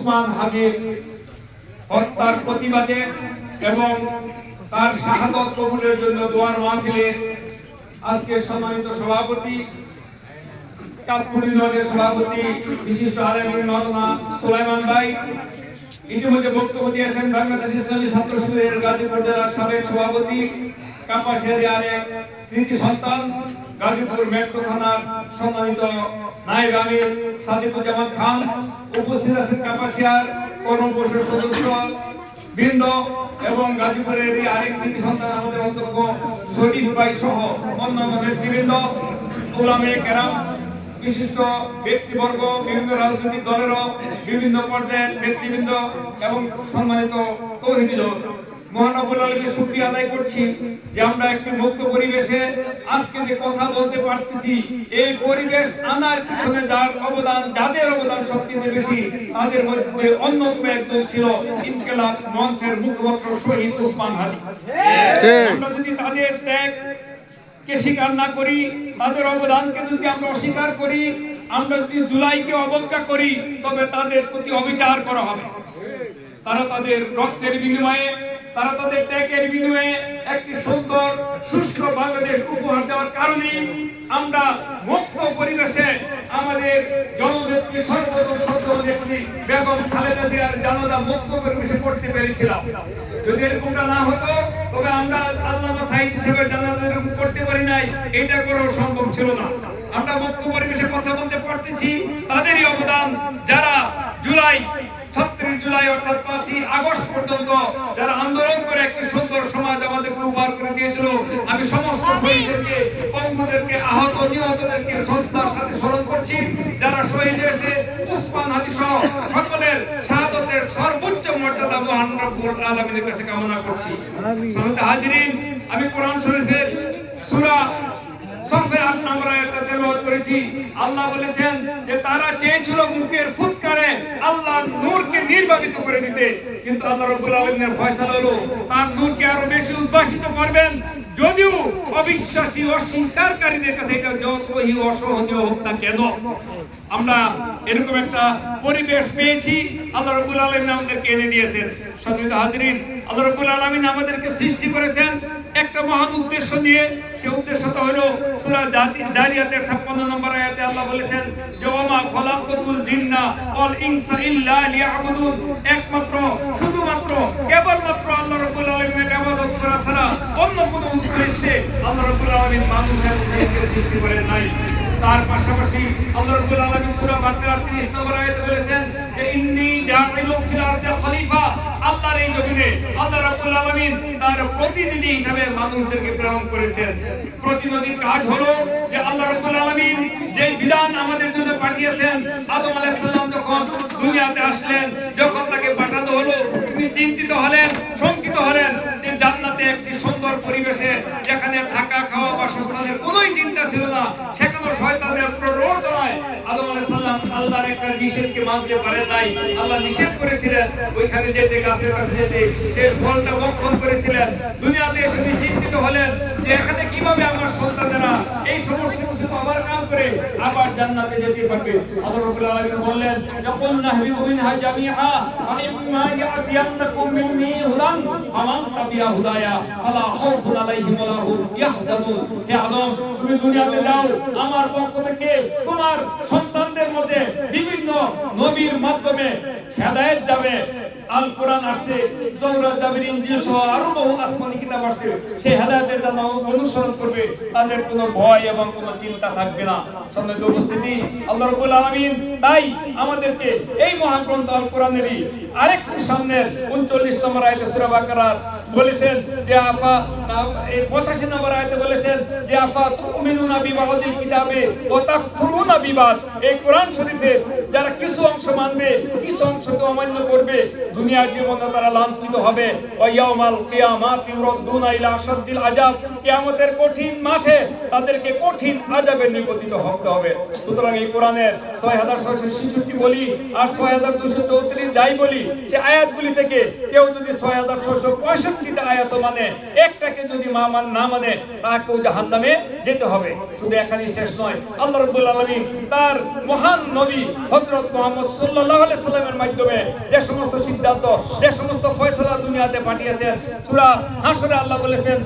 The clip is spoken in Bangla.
উসমান হাদির হত্যার প্রতিবাদে এবং তার শাহাদত কবুলের জন্য দোয়ার মাহফিলে আজকে সম্মানিত সভাপতি চাঁদপুর ইউনিয়নের সভাপতি বিশিষ্ট আলেম মাওলানা সুলাইমান ভাই ইতিমধ্যে বক্তব্য দিয়েছেন। বাংলাদেশ ইসলামী ছাত্র শিবিরের গাজীপুর জেলার সাবেক সভাপতি কাপাসিয়ার আরেক কৃতি সন্তান গাজীপুর মেট্রো থানার সম্মানিত নায়েব আমির সাদিকুজ্জামান খান, উপস্থিত আছেন কাপাসিয়ার কর্ম পরিষদ সদস্য বৃন্দ এবং গাজীপুরের আরেক কৃতি সন্তান আমাদের অধ্যক্ষ শরীফ ভাই সহ অন্যান্য নেতৃবৃন্দ, উলামায়ে কেরাম, বিশিষ্ট ব্যক্তিবর্গ, বিভিন্ন রাজনৈতিক দলেরও বিভিন্ন পর্যায়ের নেতৃবৃন্দ এবং সম্মানিত তৌহিদি জগৎ, মহান রব্বুল আলামিনের শুকরিয়া আদায় করছি যে আমরা একটি মুক্ত পরিবেশে আজকে যে কথা বলতে পারতেছি। এই পরিবেশ আনার পিছনে যাদের অবদান সবচেয়ে বেশি, তাদের মধ্যে অন্যতম একজন ছিল ইনকিলাব মঞ্চের মুখপাত্র শহীদ উসমান হাদি। আমরা যদি তাদের ত্যাগ কে স্বীকার না করি, তাদের অবদানকে যদি আমরা অস্বীকার করি, আমরা যদি জুলাইকে অবজ্ঞা করি, তবে তাদের প্রতি অবিচার করা হবে। তারা তাদের রক্তের বিনিময়ে, তারা তাদের ত্যাগের বিনিময়ে একটি সুন্দর সুস্থ বাংলাদেশ উপহার দেওয়ার কারণে আমরা মুক্ত পরিবেশে আমাদের জননেত্রী সর্বপ্রথম নেত্রী বেগম খালেদা জিয়ার জানাজা মুক্ত পরিবেশে করতে পেরেছিলাম। যদি এরকমটা না হতো তবে আমরা আল্লামা সাঈদ হিসেবে জানাজা করতে পারি নাই, এটা করাও সম্ভব ছিল না। আমরা মুক্ত পরিবেশে কথা বলতে পারতেছি তাদেরই অবদান, যারা জুলাই 36 জুলাই অর্থাৎ 5ই আগস্ট পর্যন্ত যারা আন্দোলন করে একটি সুন্দর সমাজ আমাদেরকে উপহার করে দিয়েছিল। আমি সমস্ত শহীদদেরকে, বন্ধুদেরকে, আহত নিহতদেরকে শ্রদ্ধার সাথে স্মরণ করছি। যারা শহীদ হয়েছে উসমান হাদি সহ সকলের শাহাদাতের সর্বোচ্চ মর্যাদা মহান রব্বুল আলামিনের কাছে কামনা করছি। সম্মানিত হাজিরিন, আমি কোরআন শরীফের সূরা সফের 8 নম্বর আয়াতে তেলাওয়াত করেছি। আল্লাহ বলেছেন যে তারা চেয়েছিল মুখের ফুৎকারে আল্লাহর নূরকে নির্বাপিত করে দিতে, কিন্তু আল্লাহ রাব্বুল আলামিনের ফয়সালা হলো তার নূরকে আরো বেশি উদ্ভাসিত করবেন, যদিও অবিশ্বাসী অস্বীকারীদের কাছে এটা যতই অসহনীয় হোক না কেন। আমরা এরকম একটা পরিবেশ পেয়েছি, আল্লাহ রাব্বুল আলামিন আমাদেরকে এনে দিয়েছেন। সম্মানিত হাজিরিন, আল্লাহ রাব্বুল আলামিন আমাদেরকে সৃষ্টি করেছেন একটা মহান উদ্দেশ্য নিয়ে। সেই উদ্দেশ্যটা হলো সূরা জারিয়াতের 56 নম্বর আয়াতে আল্লাহ বলেছেন যে ওমা খলাকাতুল জিন্না ওয়াল ইনসা ইল্লা লিয়াবুদুন, একমাত্র শুধুমাত্র কেবলমাত্র আল্লাহ রাব্বুল আলামিনের ইবাদত করা ছাড়া অন্য কোনো উদ্দেশ্যে আল্লাহ রাব্বুল আলামিন মানুষের সৃষ্টি করেন নাই। তার পাশাপাশি আল্লাহ রাব্বুল আলামিন সূরা বাকারার 30 নম্বর আয়াতে বলেছেন যে ইন্নী জাইলু ফিল আরদি খলিফা, আল্লাহর এই জমিনে আল্লাহ রাব্বুল আলামিন তার প্রতিনিধি হিসেবে মানুষদেরকে প্রেরণ করেছেন। প্রতিনিধির কাজ হলো যে আল্লাহ রাব্বুল আলামিন যে বিধান আমাদের জন্য পাঠিয়েছেন, আদম আলাইহিস সালাম যখন দুনিয়াতে আসলেন, যখন তাকে পাঠানো হলো, তিনি চিন্তিত হলেন, শঙ্কিত হলেন যে জান্নাতে একটি সুন্দর পরিবেশে যেখানে থাকা, খাওয়া, বাসস্থানের কোনোই চিন্তা ছিল না, সেখানে শয়তানের প্ররোচনায় আদম আলাইহিস সালাম আল্লাহর একটা নিষেধকে মানতে পারেন নাই। আল্লাহ নিষেধ করেছিলেন ওইখানে যেতে, গাছের কাছে যেতে, সেই ফলটা ভক্ষণ করেছিলেন। দুনিয়াতে এসে তিনি চিন্তিত হলেন যে এখানে কিভাবে আমার সন্তানেরা এই সমস্ত কিছু ওভারকাম করে আবার জান্নাতে যেতে পারবে। আল্লাহ রাব্বুল আলামিন বললেন যখন নাহবিউ মিনহা জামিআ ওয়া ইম্মা ইয়াতিয়ান্নাকুম মিন্নি হুদান ফামান তাবিআ হুদায়া ফালা খাউফুন আলাইহিম ওয়া লা হুম ইয়াহজানুন। হে আদম, তুমি দুনিয়াতে যাও, আমার পক্ষ থেকে তোমার সন্তানদের মধ্যে বিভিন্ন নবীর মাধ্যমে হেদায়েত যাবে। আল কোরআন আছে, তাওরাত, জাবুর, ইনজিল সহ আরো বহু আসমানি কিতাব আছে। সেই হেদায়েতের যারা অনুসরণ করবে তাদের কোনো ভয় এবং কোনো চিন্তা থাকবে না। সম্মানিত উপস্থিতি, আল্লাহ রাব্বুল আলামিন তাই আমাদেরকে এই মহাগ্রন্থ আল কোরআনেরই আরেকটু সামনে 39 নম্বর আয়াতে সূরা বাকারার বলেছেন যে আফা, এই 85 নম্বর আয়াতে বলেছেন যে আফা তুমিনুনা বিবাদিল কিতাবে ওয়া তাকফুরুনা বিবাদ। এই কোরআন শরীফে যারা কিছু অংশ মানবে, কিছু অংশকে অমান্য করবে, দুনিয়ার জীবনে তারা লাঞ্ছিত হবে। ওয়া ইয়াউমাল কিয়ামাতি ইউরাদ্দুনা ইলা আশাদ্দিল আযাব, কিয়ামতের কঠিন মাঠে তাদেরকে কঠিন আযাবে নিপতিত হতে হবে। সুতরাং এই কোরআনের 6666 বলি আর 6234 যাই বলি, সে আয়াতগুলি থেকে কেউ যদি 6665টা আয়াত মানে একটাকে যদি না মানে তাকেও জাহান্নামে যেতে হবে। শুধু এখানেই শেষ নয়, আল্লাহ রাব্বুল আলামিন তার মহান নবী হযরত মুহাম্মদ সাল্লাল্লাহু আলাইহি সাল্লামের মাধ্যমে যে সমস্ত সিদ্ধান্ত, যে সমস্ত ফয়সালা দুনিয়াতে পাঠিয়েছেন, সূরা হাশরে আল্লাহ বলেছেন